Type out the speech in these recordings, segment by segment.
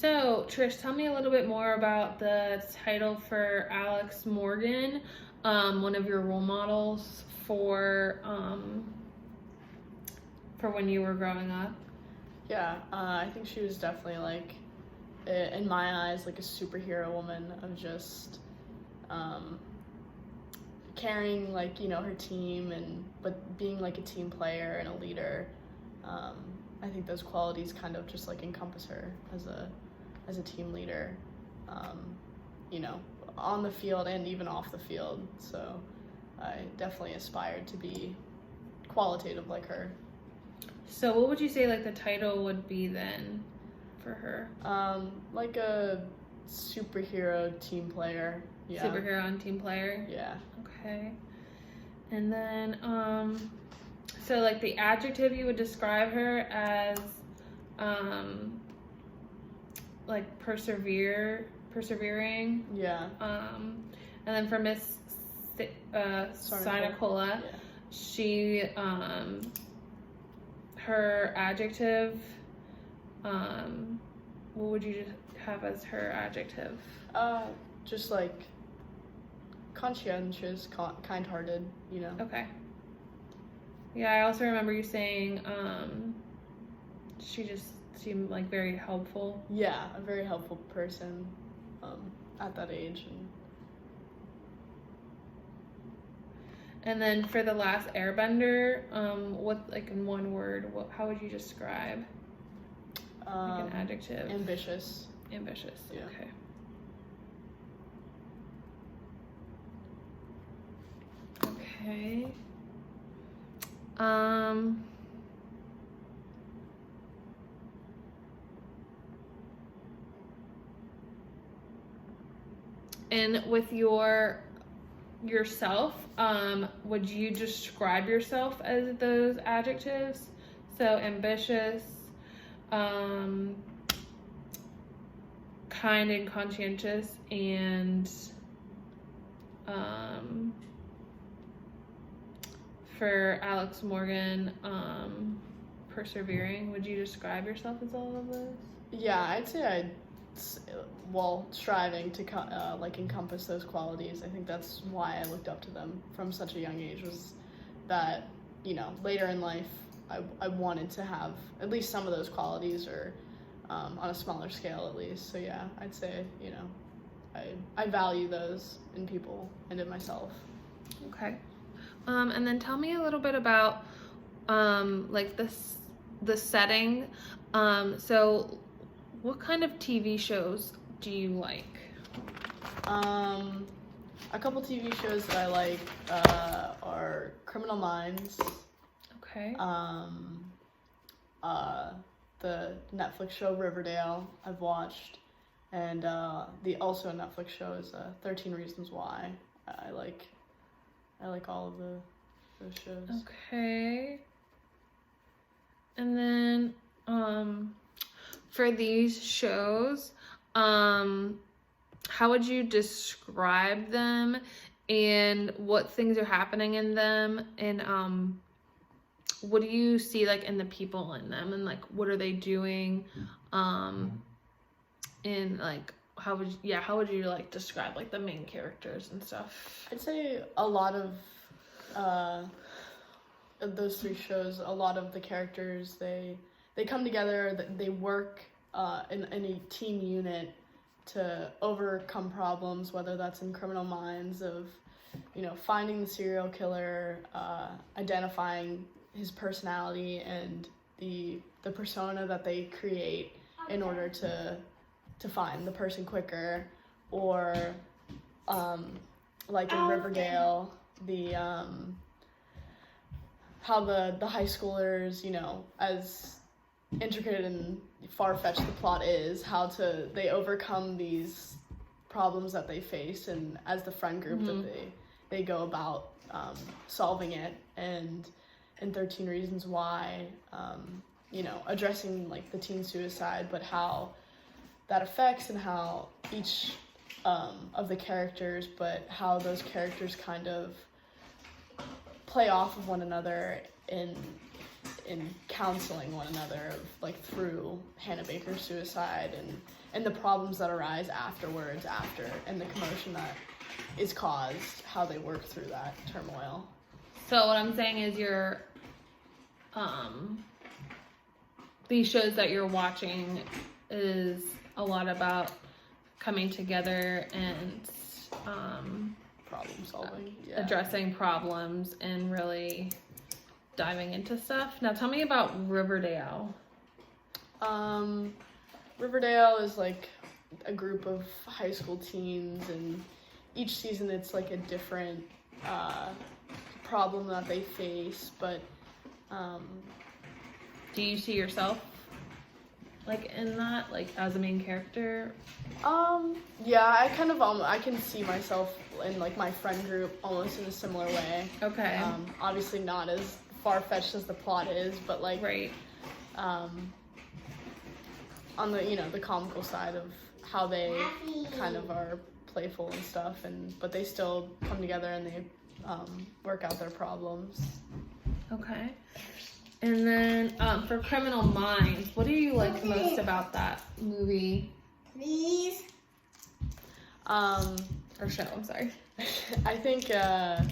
So, Trish, tell me a little bit more about the title for Alex Morgan, one of your role models for when you were growing up. Yeah, I think she was definitely like, in my eyes, like a superhero woman of just carrying like her team but being like a team player and a leader. I think those qualities kind of just like encompass her as a team leader, you know, on the field and even off the field. So I definitely aspired to be qualitative like her. So, what would you say like the title would be then for her? Like a superhero team player. Yeah. Superhero and team player. Yeah. Okay. And then, so like the adjective you would describe her as, like persevering. Yeah. And then for Miss Sinicola, Yeah. she, her adjective, what would you have as her adjective? Just like conscientious, kind-hearted, you know. Okay. Yeah, I also remember you saying she just seemed like very helpful. Yeah, a very helpful person at that age. And then for the last Airbender, what, like in one word, how would you describe like an adjective? Ambitious. Ambitious. Yeah. Okay. Okay. And with yourself, would you describe yourself as those adjectives? So ambitious, kind and conscientious, and for Alex Morgan, persevering. Would you describe yourself as all of those? Yeah, I'd say striving to like encompass those qualities. I think that's why I looked up to them from such a young age, was that, you know, later in life I wanted to have at least some of those qualities, or on a smaller scale at least. So yeah, I'd say, you know, I value those in people and in myself. Okay. And then tell me a little bit about like the setting. So what kind of TV shows do you like? A couple TV shows that I like are Criminal Minds. Okay. The Netflix show Riverdale I've watched, and the also a Netflix show is 13 Reasons Why. I like all of those shows. Okay. And then for these shows, how would you describe them, and what things are happening in them, and what do you see like in the people in them, and like what are they doing, and like how would you like describe like the main characters and stuff? I'd say a lot of those three shows, a lot of the characters, they come together, they work in a team unit to overcome problems, whether that's in Criminal Minds of, you know, finding the serial killer, identifying his personality and the persona that they create in order to find the person quicker, or like in Riverdale, the how the high schoolers, you know, as intricate and far-fetched the plot is, how they overcome these problems that they face, and as the friend group that they go about solving it. And in 13 Reasons Why, you know, addressing like the teen suicide, but how that affects, and how each of the characters, but how those characters kind of play off of one another in in counseling one another, like through Hannah Baker's suicide and the problems that arise afterwards, and the commotion that is caused, how they work through that turmoil. So what I'm saying is these shows that you're watching is a lot about coming together and Problem solving, addressing problems and really diving into stuff. Now tell me about Riverdale. Riverdale is like a group of high school teens, and each season it's like a different problem that they face, but do you see yourself like in that, like as a main character? Yeah, I can see myself in like my friend group almost in a similar way. Okay. Obviously not as far-fetched as the plot is, but like right. On the, the comical side of how they kind of are playful and stuff, but they still come together and they work out their problems. Okay. And then for Criminal Minds, what do you like most about that movie? Please. Or show, I'm sorry. I think I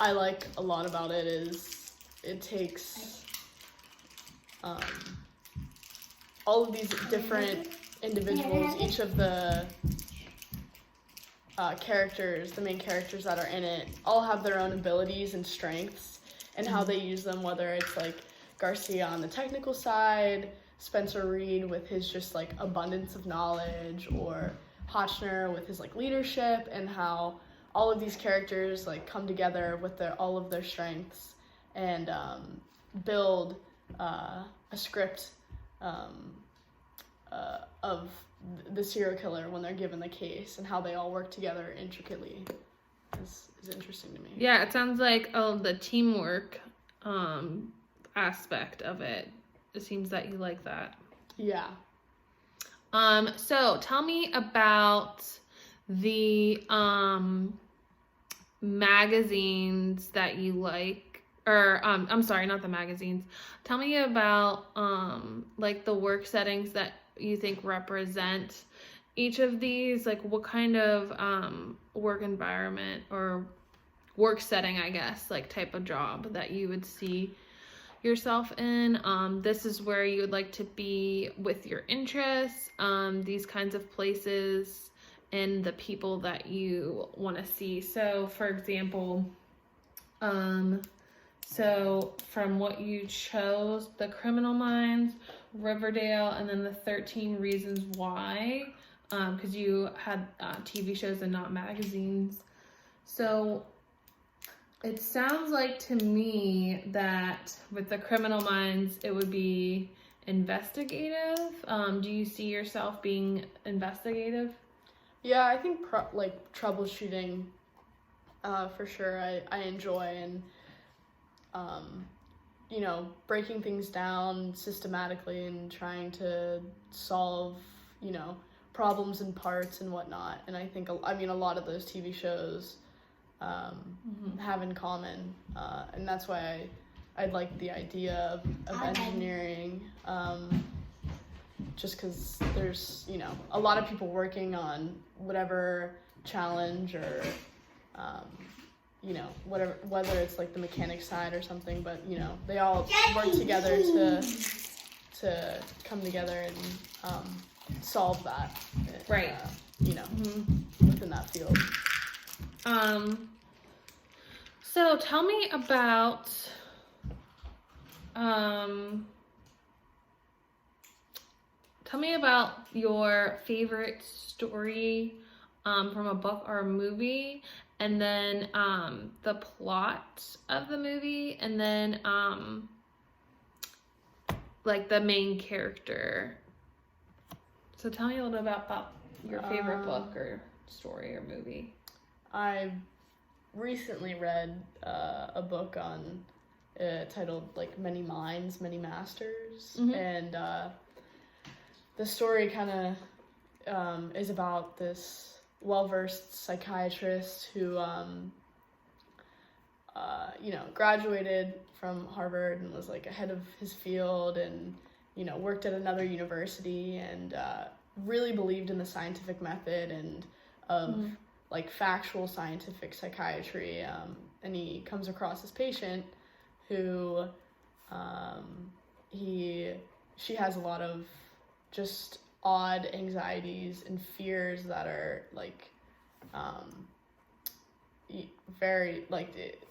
like a lot about it is it takes all of these different individuals, each of the characters, the main characters that are in it, all have their own abilities and strengths and how they use them, whether it's like Garcia on the technical side, Spencer Reid with his just like abundance of knowledge, or Hotchner with his like leadership, and how all of these characters like come together with all of their strengths and build a script of the serial killer when they're given the case, and how they all work together intricately is interesting to me. Yeah, it sounds like the teamwork aspect of it. It seems that you like that. Yeah. So tell me about the magazines that you like, or I'm sorry, not the magazines. Tell me about like the work settings that you think represent each of these. Like what kind of work environment or work setting, I guess, like type of job that you would see yourself in. This is where you would like to be with your interests, these kinds of places, and the people that you want to see. So for example, so from what you chose, the Criminal Minds, Riverdale, and then the 13 Reasons Why, because you had TV shows and not magazines. So it sounds like to me that with the Criminal Minds, it would be investigative. Do you see yourself being investigative? Yeah, I think like troubleshooting, for sure. I enjoy, and breaking things down systematically and trying to solve, problems and parts and whatnot. And I think a lot of those TV shows have in common, and that's why I'd like the idea of engineering, just because there's a lot of people working on whatever challenge or whatever, whether it's like the mechanic side or something, but they all work together to come together and solve that, right, within that field. So tell me about your favorite story from a book or a movie, and then the plot of the movie, and then like the main character. So tell me a little bit about your favorite book or story or movie. I recently read a book on titled like Many Minds, Many Masters, and the story kind of is about this well-versed psychiatrist who graduated from Harvard and was like ahead of his field, and worked at another university, and really believed in the scientific method and of like factual scientific psychiatry. And he comes across this patient who she has a lot of just odd anxieties and fears that are like very like it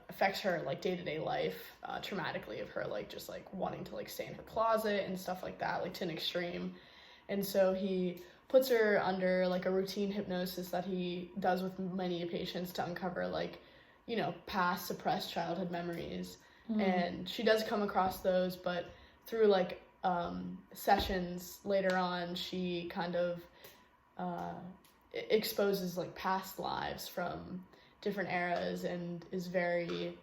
affects her like day-to-day life traumatically, of her like just like wanting to like stay in her closet and stuff like that, like to an extreme. And so he puts her under like a routine hypnosis that he does with many patients to uncover like past suppressed childhood memories. And she does come across those, but through like sessions later on, she kind of exposes like past lives from different eras, and is very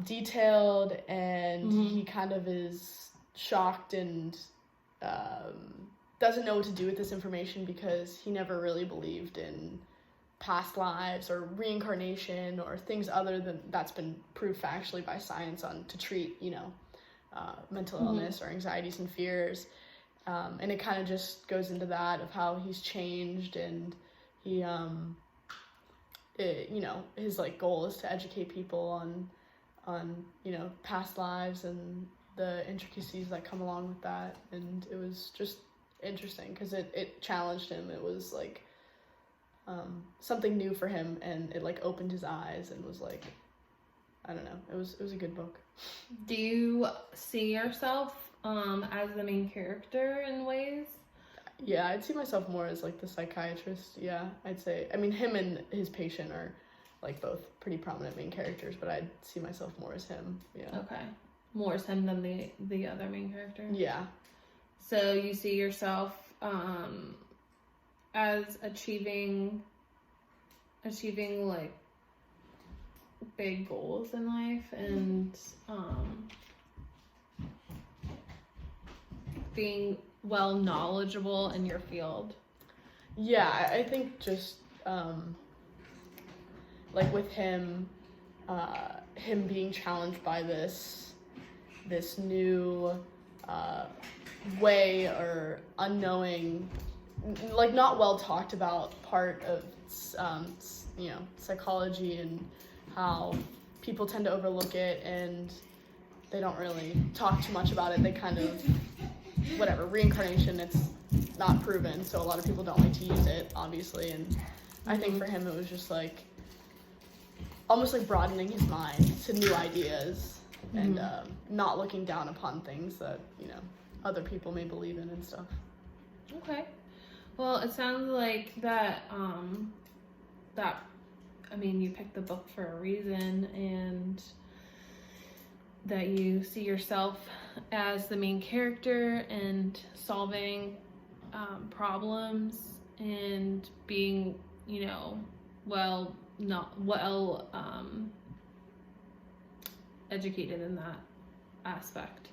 detailed, and he kind of is shocked and doesn't know what to do with this information, because he never really believed in past lives or reincarnation or things other than that's been proved factually by science on to treat mental illness or anxieties and fears. And it kind of just goes into that of how he's changed, and he his like goal is to educate people on past lives and the intricacies that come along with that. And it was just interesting because it challenged him. It was like something new for him, and it like opened his eyes and was like, I don't know, it was a good book. Do you see yourself as the main character in ways? Yeah, I'd see myself more as like the psychiatrist. Yeah, I'd say. I mean, him and his patient are like both pretty prominent main characters, but I'd see myself more as him. Yeah. Okay. More as him than the other main character? Yeah. So you see yourself as achieving like big goals in life, and being well knowledgeable in your field. Yeah, I think just like with him being challenged by this new way or unknowing, like not well talked about part of psychology, and how people tend to overlook it and they don't really talk too much about it. They kind of reincarnation, it's not proven, so a lot of people don't like to use it, obviously. And I think for him it was just like almost like broadening his mind to new ideas, and not looking down upon things that other people may believe in and stuff. Okay. Well, it sounds like that you picked the book for a reason, and that you see yourself as the main character and solving problems and being, educated in that aspect.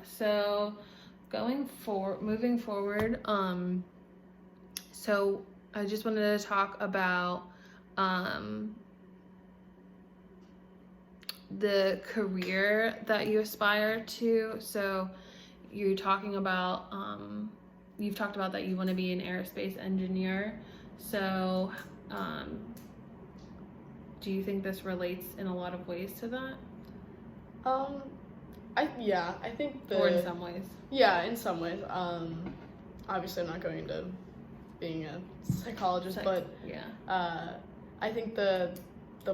So moving forward, so I just wanted to talk about the career that you aspire to. So you're talking about you've talked about that you want to be an aerospace engineer. So do you think this relates in a lot of ways to that? I think or in some ways. Yeah, in some ways. Obviously I'm not going into being a psychologist, but yeah. I think the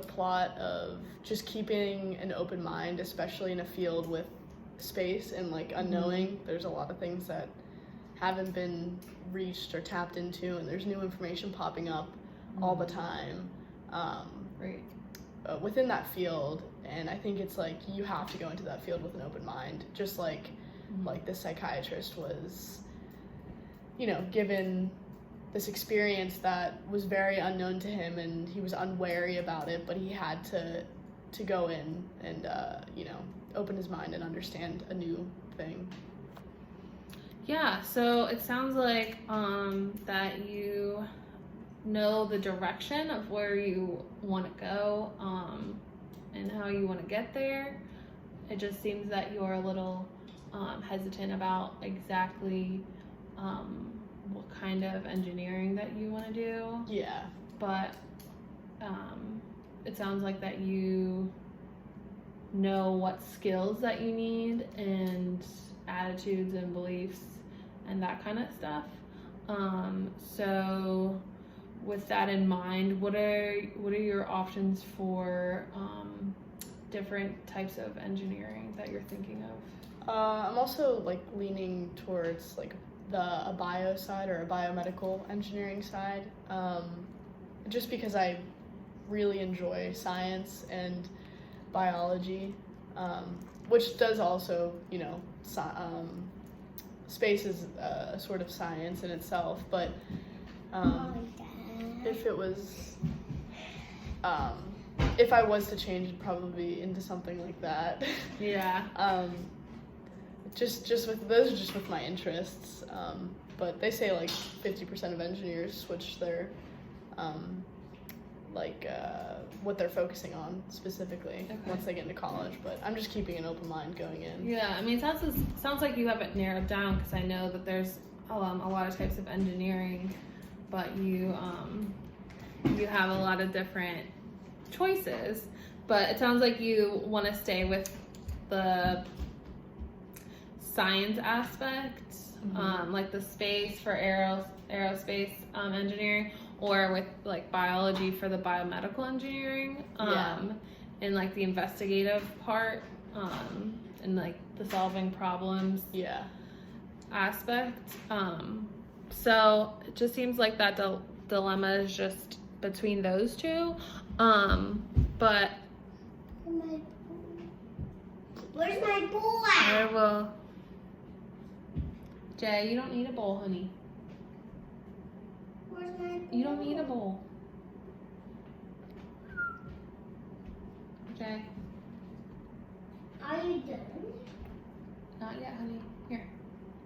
plot of just keeping an open mind, especially in a field with space and like unknowing, there's a lot of things that haven't been reached or tapped into, and there's new information popping up all the time within that field. And I think it's like you have to go into that field with an open mind, just like the psychiatrist was given this experience that was very unknown to him, and he was unwary about it, but he had to go in and open his mind and understand a new thing. Yeah, so it sounds like that know the direction of where you want to go, and how you want to get there. It just seems that you're a little hesitant about exactly what kind of engineering that you want to do. Yeah. But it sounds like that you know what skills that you need and attitudes and beliefs and that kind of stuff. So with that in mind, what are your options for different types of engineering that you're thinking of? I'm also like leaning towards like a bio side or a biomedical engineering side, just because I really enjoy science and biology, which does also, you know, space is a sort of science in itself, but if it was, if I was to change, it'd probably be into something like that. Yeah. Just with those are just with my interests, but they say like 50% of engineers switch their what they're focusing on specifically once they get into college, but I'm just keeping an open mind going in. Yeah, I mean, it sounds like you have it narrowed down, because I know that there's a lot of types of engineering, but you have a lot of different choices. But it sounds like you want to stay with the science aspect, like the space for aerospace engineering, or with like biology for the biomedical engineering, and like the investigative part, and like the solving problems aspect. So it just seems like that dilemma is just between those two. But where's my bowl I at? will. Jay, you don't need a bowl, honey. Where's my bowl? You don't need a bowl. Jay, Are you done? not yet, honey. Here.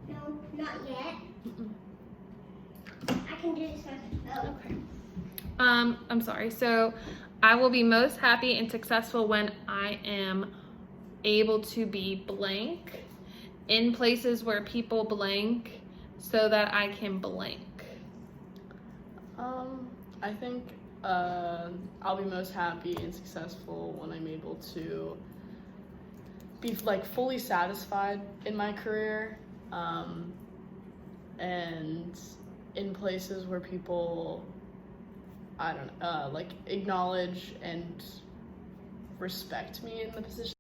No, not yet. Mm-mm. I can do this myself. Oh. Okay. I'm sorry. So, I will be most happy and successful when I am able to be blank in places where people blank, so that I can blank. I think I'll be most happy and successful when I'm able to be like fully satisfied in my career, and in places where people, I don't know, like acknowledge and respect me in the position